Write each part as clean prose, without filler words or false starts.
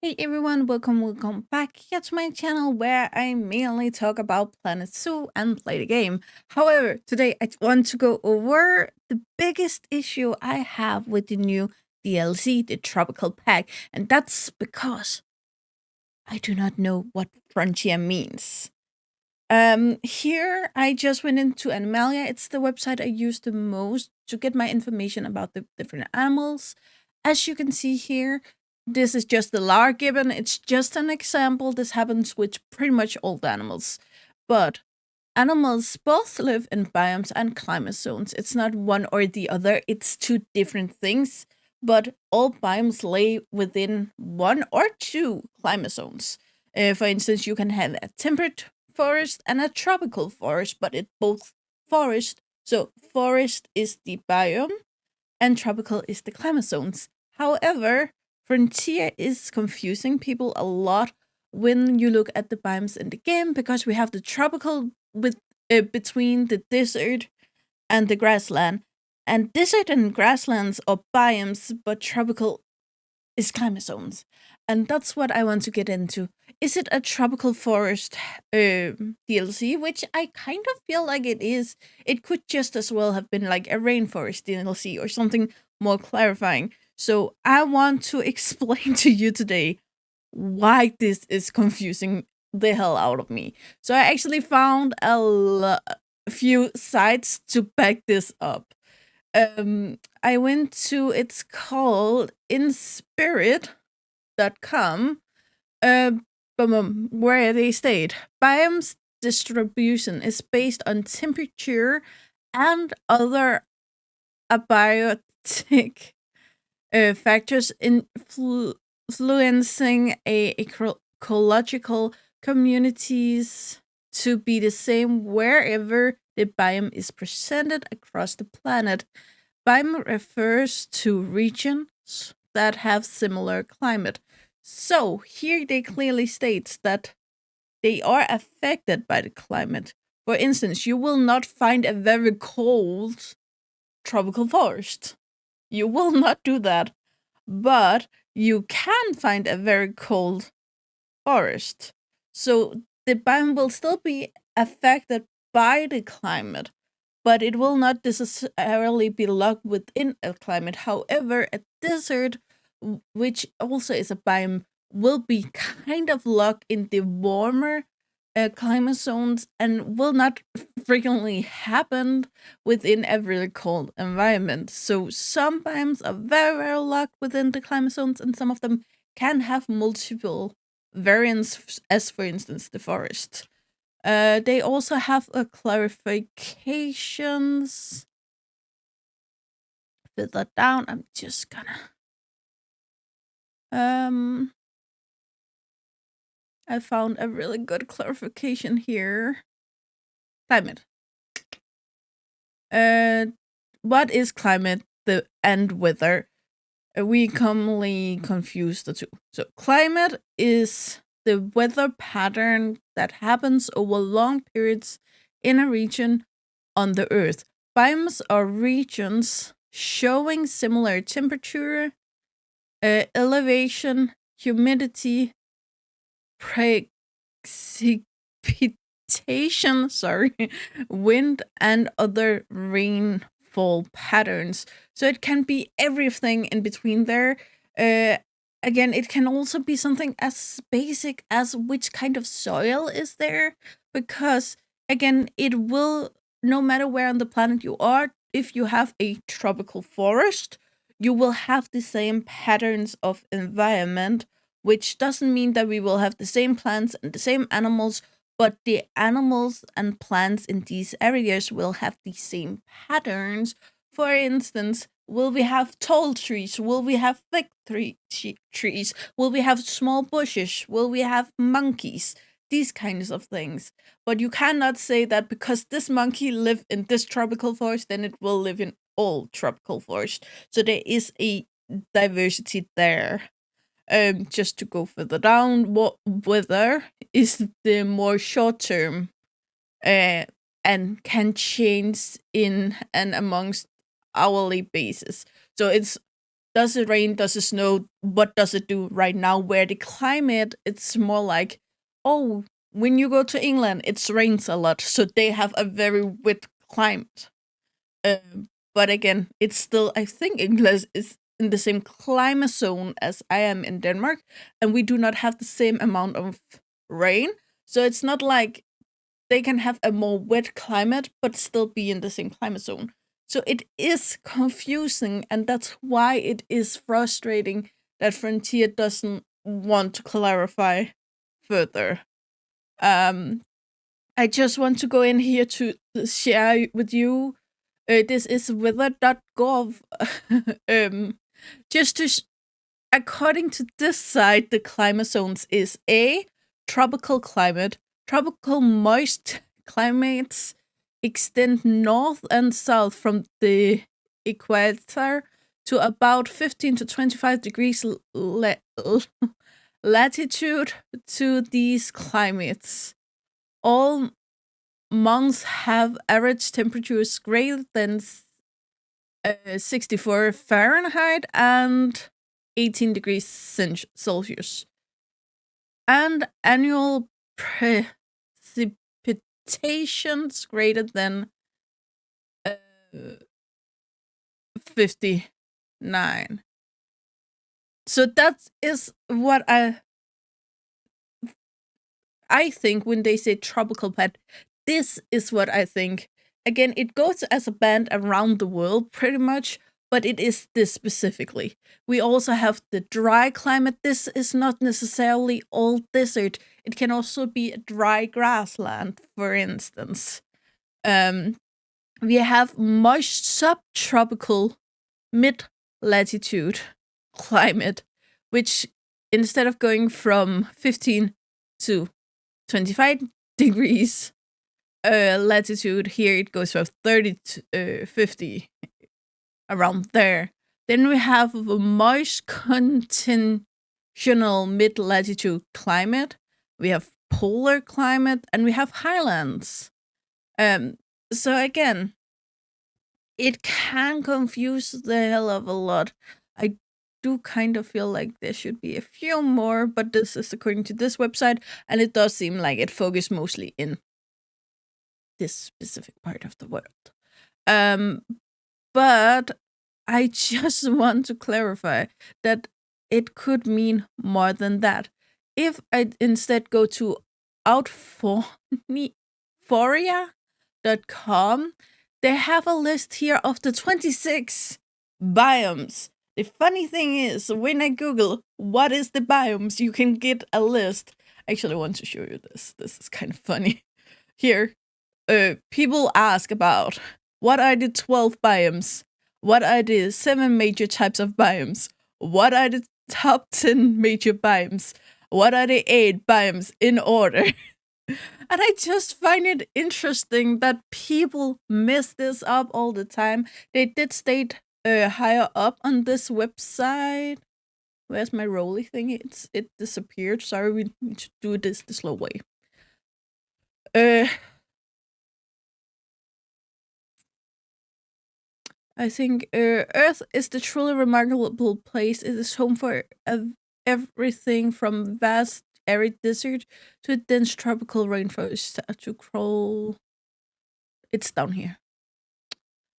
Hey everyone, welcome back here to my channel where I mainly talk about Planet Zoo and play the game. However, today I want to go over the biggest issue I have with the new DLC, the Tropical Pack, and that's because I do not know what frontier means. Here I just went into Animalia. It's the website I use the most to get my information about the different animals. As you can see here, this is just the lar gibbon. It's just an example. This happens with pretty much all the animals. But animals both live in biomes and climate zones. It's not one or the other, it's two different things. But all biomes lay within one or two climate zones. For instance, you can have a temperate forest and a tropical forest, but it both forest. So forest is the biome and tropical is the climate zones. However, frontier is confusing people a lot when you look at the biomes in the game because we have the tropical with between the desert and the grassland, and desert and grasslands are biomes, but tropical is climate zones. And that's what I want to get into. Is it a tropical forest DLC? Which I kind of feel like it is. It could just as well have been like a rainforest DLC or something more clarifying. So I want to explain to you today why this is confusing the hell out of me. So I actually found a few sites to back this up. I went to it's called inspirit.com, uh, where they state biomes distribution is based on temperature and other abiotic factors influencing ecological communities to be the same wherever the biome is presented across the planet. Biome refers to regions that have similar climate. So here they clearly states that they are affected by the climate. For instance, you will not find a very cold tropical forest. You will not do that, but you can find a very cold forest. So the biome will still be affected by the climate, but it will not necessarily be locked within a climate. However, a desert, which also is a biome, will be kind of locked in the warmer climate zones and will not frequently happen within a really cold environment. So some biomes are very locked within the climate zones, and some of them can have multiple variants, as for instance the forest. They also have a clarifications. Put that down. I'm just gonna. Um, I found a really good clarification here. Climate. Uh, what is climate? The and weather. We commonly confuse the two. So climate is the weather pattern that happens over long periods in a region on the Earth. Biomes are regions showing similar temperature, elevation, humidity, precipitation, sorry, wind, and other rainfall patterns. So it can be everything in between there. Uh, Again, it can also be something as basic as which kind of soil is there, because again, it will, no matter where on the planet you are, if you have a tropical forest, you will have the same patterns of environment, which doesn't mean that we will have the same plants and the same animals, but the animals and plants in these areas will have the same patterns. For instance, will we have tall trees? Will we have thick trees? Will we have small bushes? Will we have monkeys? These kinds of things. But you cannot say that because this monkey live in this tropical forest, then it will live in all tropical forest. So there is a diversity there. Just to go further down, what weather is the more short term, uh, and can change in and amongst hourly basis. So it's does it rain? Does it snow? What does it do right now? Where the climate, it's more like, oh, when you go to England, it rains a lot, so they have a very wet climate. But again, it's still, I think England is in the same climate zone as I am in Denmark, and we do not have the same amount of rain. So it's not like they can have a more wet climate but still be in the same climate zone. So it is confusing, and that's why it is frustrating that Frontier doesn't want to clarify further. Um, I just want to go in here to share with you. This is weather.gov. um, just to according to this site, the climate zones is A, tropical climate. Tropical moist climates extend north and south from the equator to about 15 to 25 degrees latitude to these climates. All months have average temperatures greater than 64 Fahrenheit and 18 degrees Celsius. And annual precipitations greater than 59. So that is what I think when they say tropical plant. This is what I think. Again, it goes as a band around the world pretty much, but it is this specifically. We also have the dry climate. This is not necessarily all desert. It can also be a dry grassland, for instance. We have moist subtropical mid latitude climate, which instead of going from 15 to 25 degrees latitude, here it goes from 30 to 50, around there. Then we have a moist continental mid latitude climate, we have polar climate, and we have highlands. So again, it can confuse the hell of a lot. I do kind of feel like there should be a few more, but this is according to this website, and it does seem like it focused mostly in this specific part of the world. But I just want to clarify that it could mean more than that. If I instead go to outforia.com, they have a list here of the 26 biomes. The funny thing is, when I Google what is the biomes, you can get a list. I actually want to show you this. This is kind of funny. Here, people ask about what are the 12 biomes? What are the 7 major types of biomes? What are the top 10 major biomes? What are the 8 biomes in order? And I just find it interesting that people mess this up all the time. They did state higher up on this website. Where's my rolly thing? It disappeared. Sorry, we need to do this the slow way. I think Earth is the truly remarkable place. It is home for everything from vast arid desert to dense tropical rainforest to crawl. It's down here.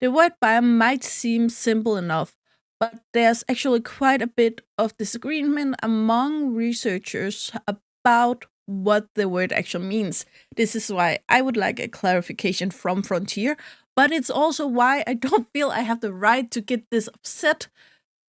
The white biome might seem simple enough, but there's actually quite a bit of disagreement among researchers about what the word actually means. This is why I would like a clarification from Frontier, but it's also why I don't feel I have the right to get this upset,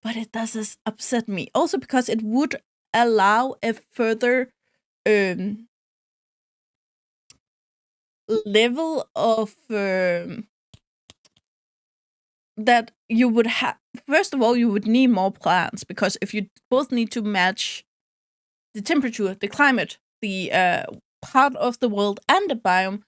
but it does upset me. Also because it would allow a further level of that you would have. First of all, you would need more plants, because if you both need to match the temperature, the climate, the part of the world, and the biome,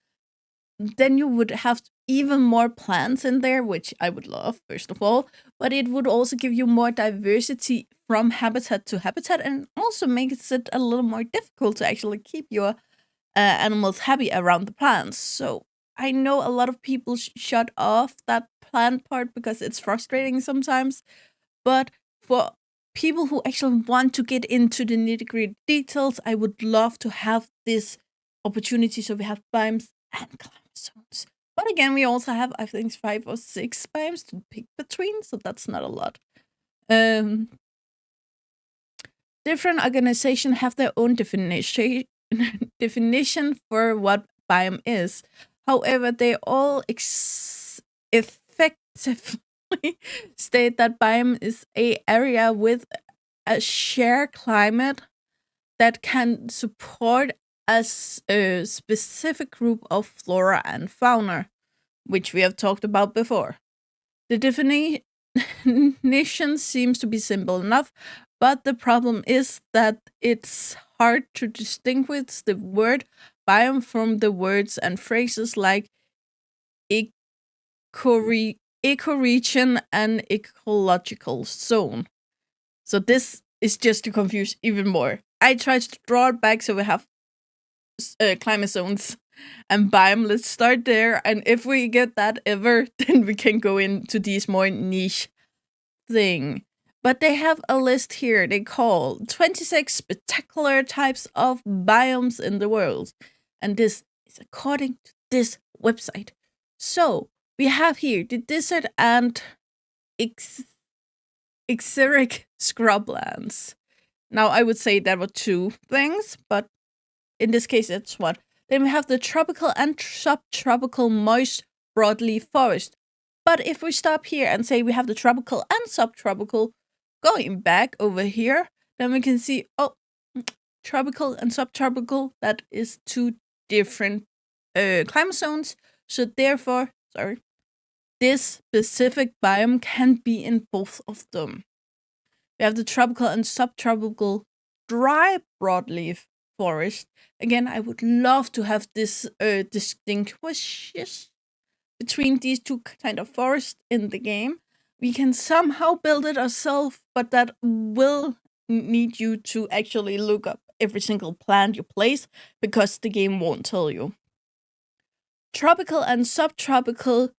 then you would have even more plants in there, which I would love, first of all, but it would also give you more diversity from habitat to habitat, and also makes it a little more difficult to actually keep your animals happy around the plants. So I know a lot of people shut off that plant part because it's frustrating sometimes, but for people who actually want to get into the nitty-gritty details, I would love to have this opportunity. So we have biomes and climate zones. But again, we also have, I think, 5 or 6 biomes to pick between, so that's not a lot. Different organizations have their own definition for what biome is. However, they all effectively state that biome is a area with a shared climate that can support a specific group of flora and fauna, which we have talked about before. The definition seems to be simple enough, but the problem is that it's hard to distinguish the word biome from the words and phrases like ecoregion and ecological zone. So this is just to confuse even more. I tried to draw it back so we have climate zones and biome. Let's start there, and if we get that ever, then we can go into these more niche thing. But they have a list here they call 26 spectacular types of biomes in the world, and this is according to this website. So we have here the desert and xeric scrublands. Now I would say there were 2 things, but in this case it's one. Then we have the tropical and subtropical moist broadleaf forest. But if we stop here and say we have the tropical and subtropical, going back over here, then we can see, tropical and subtropical, that is 2 different climate zones. So therefore, this specific biome can be in both of them. We have the tropical and subtropical dry broadleaf forest. Again, I would love to have this distinguishes between these 2 kind of forests in the game. We can somehow build it ourselves, but that will need you to actually look up every single plant you place, because the game won't tell you. Tropical and subtropical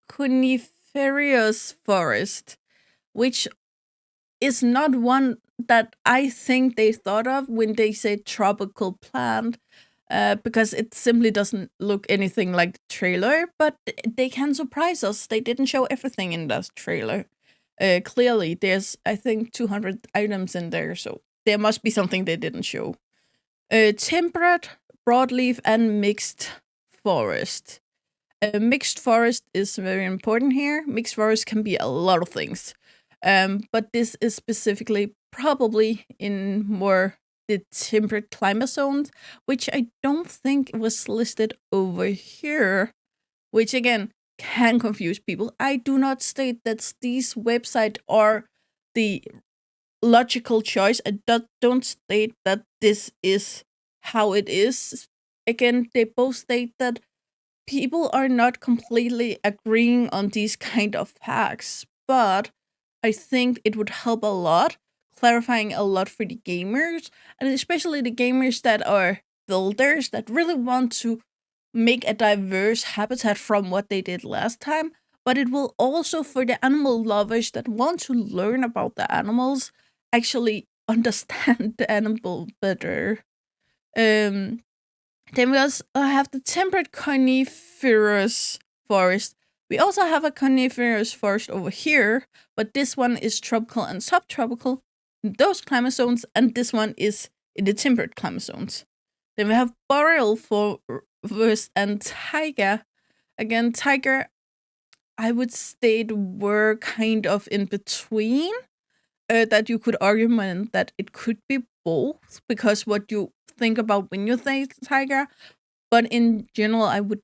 coniferous forest, which is not one that I think they thought of when they say tropical plant, because it simply doesn't look anything like the trailer, but they can surprise us. They didn't show everything in that trailer. Clearly, there's, I think, 200 items in there, so there must be something they didn't show. Temperate, broadleaf, and mixed forest. Mixed forest is very important here. Mixed forest can be a lot of things. But this is specifically probably in more the temperate climate zones, which I don't think was listed over here, which again can confuse people. I do not state that these websites are the logical choice. I don't state that this is how it is. Again, they both state that people are not completely agreeing on these kind of facts, but I think it would help a lot, clarifying a lot for the gamers, and especially the gamers that are builders that really want to make a diverse habitat from what they did last time. But it will also, for the animal lovers that want to learn about the animals, actually understand the animal better. Then we also have the temperate coniferous forest. We also have a coniferous forest over here, but this one is tropical and subtropical in those climate zones, and this one is in the temperate climate zones. Then we have boreal forest and taiga. Again, taiga, I would state, were kind of in between. That you could argument that it could be both, because what you think about when you think taiga, but in general, I would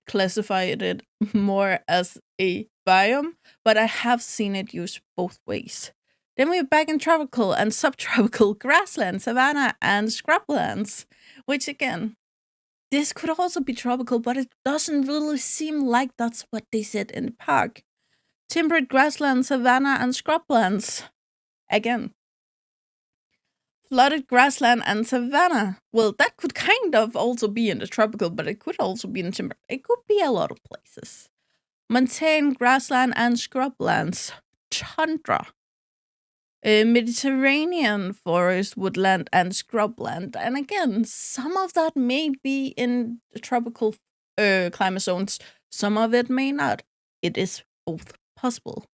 classify it more as a biome, but I have seen it used both ways. Then we're back in tropical and subtropical grassland, savanna, and scrublands, which again, this could also be tropical, but it doesn't really seem like that's what they said in the park. Temperate grassland, savanna, and scrublands. Again, flooded grassland and savanna. Well, that could kind of also be in the tropical, but it could also be in temperate. It could be a lot of places. Montane grassland and scrublands. tundra, Mediterranean forest, woodland, and scrubland. And again, some of that may be in the tropical climate zones, some of it may not. It is both possible.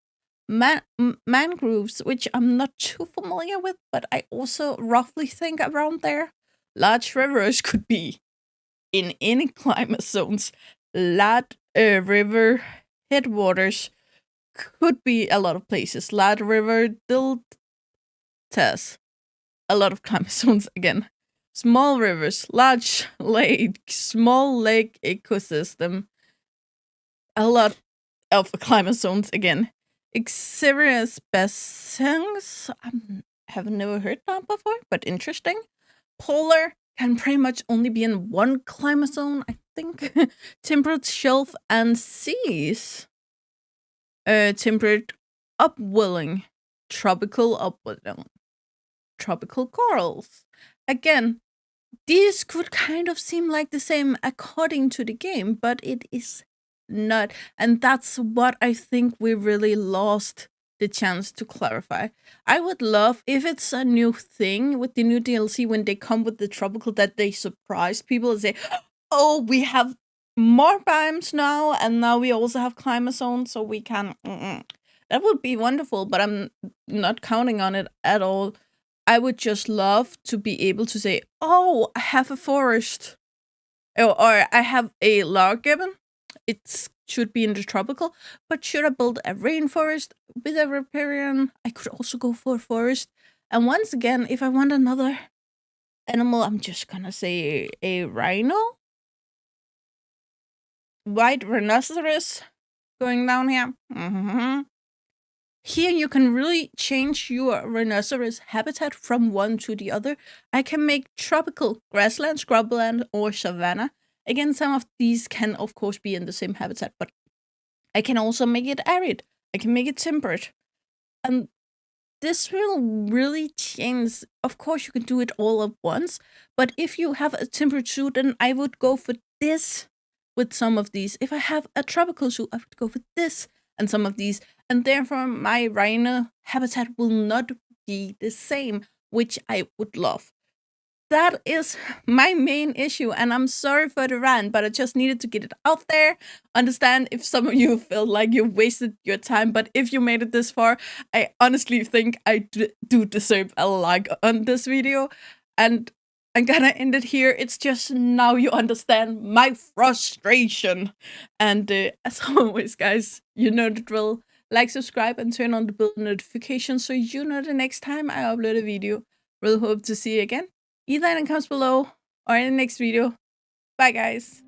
Mangroves, which I'm not too familiar with, but I also roughly think around there. Large rivers could be in any climate zones. Large river headwaters could be a lot of places. Large river deltas, a lot of climate zones again. Small rivers, large lake, small lake ecosystem, a lot of climate zones again. Exerius basins, I have never heard that before, but interesting. Polar can pretty much only be in one climate zone, I think. Temperate shelf and seas. Temperate upwelling. Tropical upwelling. Tropical corals. Again, these could kind of seem like the same according to the game, but it is not. And that's what I think we really lost the chance to clarify. I would love if it's a new thing with the new DLC when they come with the tropical that they surprise people and say, oh, we have more biomes now, and now we also have climate zones, so we can. That would be wonderful, but I'm not counting on it at all. I would just love to be able to say, oh, I have a forest. Or I have a log gibbon. It should be in the tropical. But should I build a rainforest with a riparian? I could also go for a forest. And once again, if I want another animal, I'm just gonna say a rhino. White rhinoceros going down here. Here you can really change your rhinoceros habitat from one to the other. I can make tropical grassland, scrubland, or savanna. Again, some of these can of course be in the same habitat, but I can also make it arid. I can make it temperate. And this will really change. Of course, you can do it all at once, but if you have a temperate zoo, then I would go for this with some of these. If I have a tropical zoo, I would go for this and some of these. And therefore, my rhino habitat will not be the same, which I would love. That is my main issue, and I'm sorry for the rant, but I just needed to get it out there. Understand if some of you feel like you wasted your time, but if you made it this far, I honestly think I do deserve a like on this video. And I'm gonna end it here. It's just now you understand my frustration. And as always, guys, you know the drill. Like, subscribe, and turn on the bell notification so you know the next time I upload a video. Really hope to see you again, either in the comments below or in the next video. Bye, guys.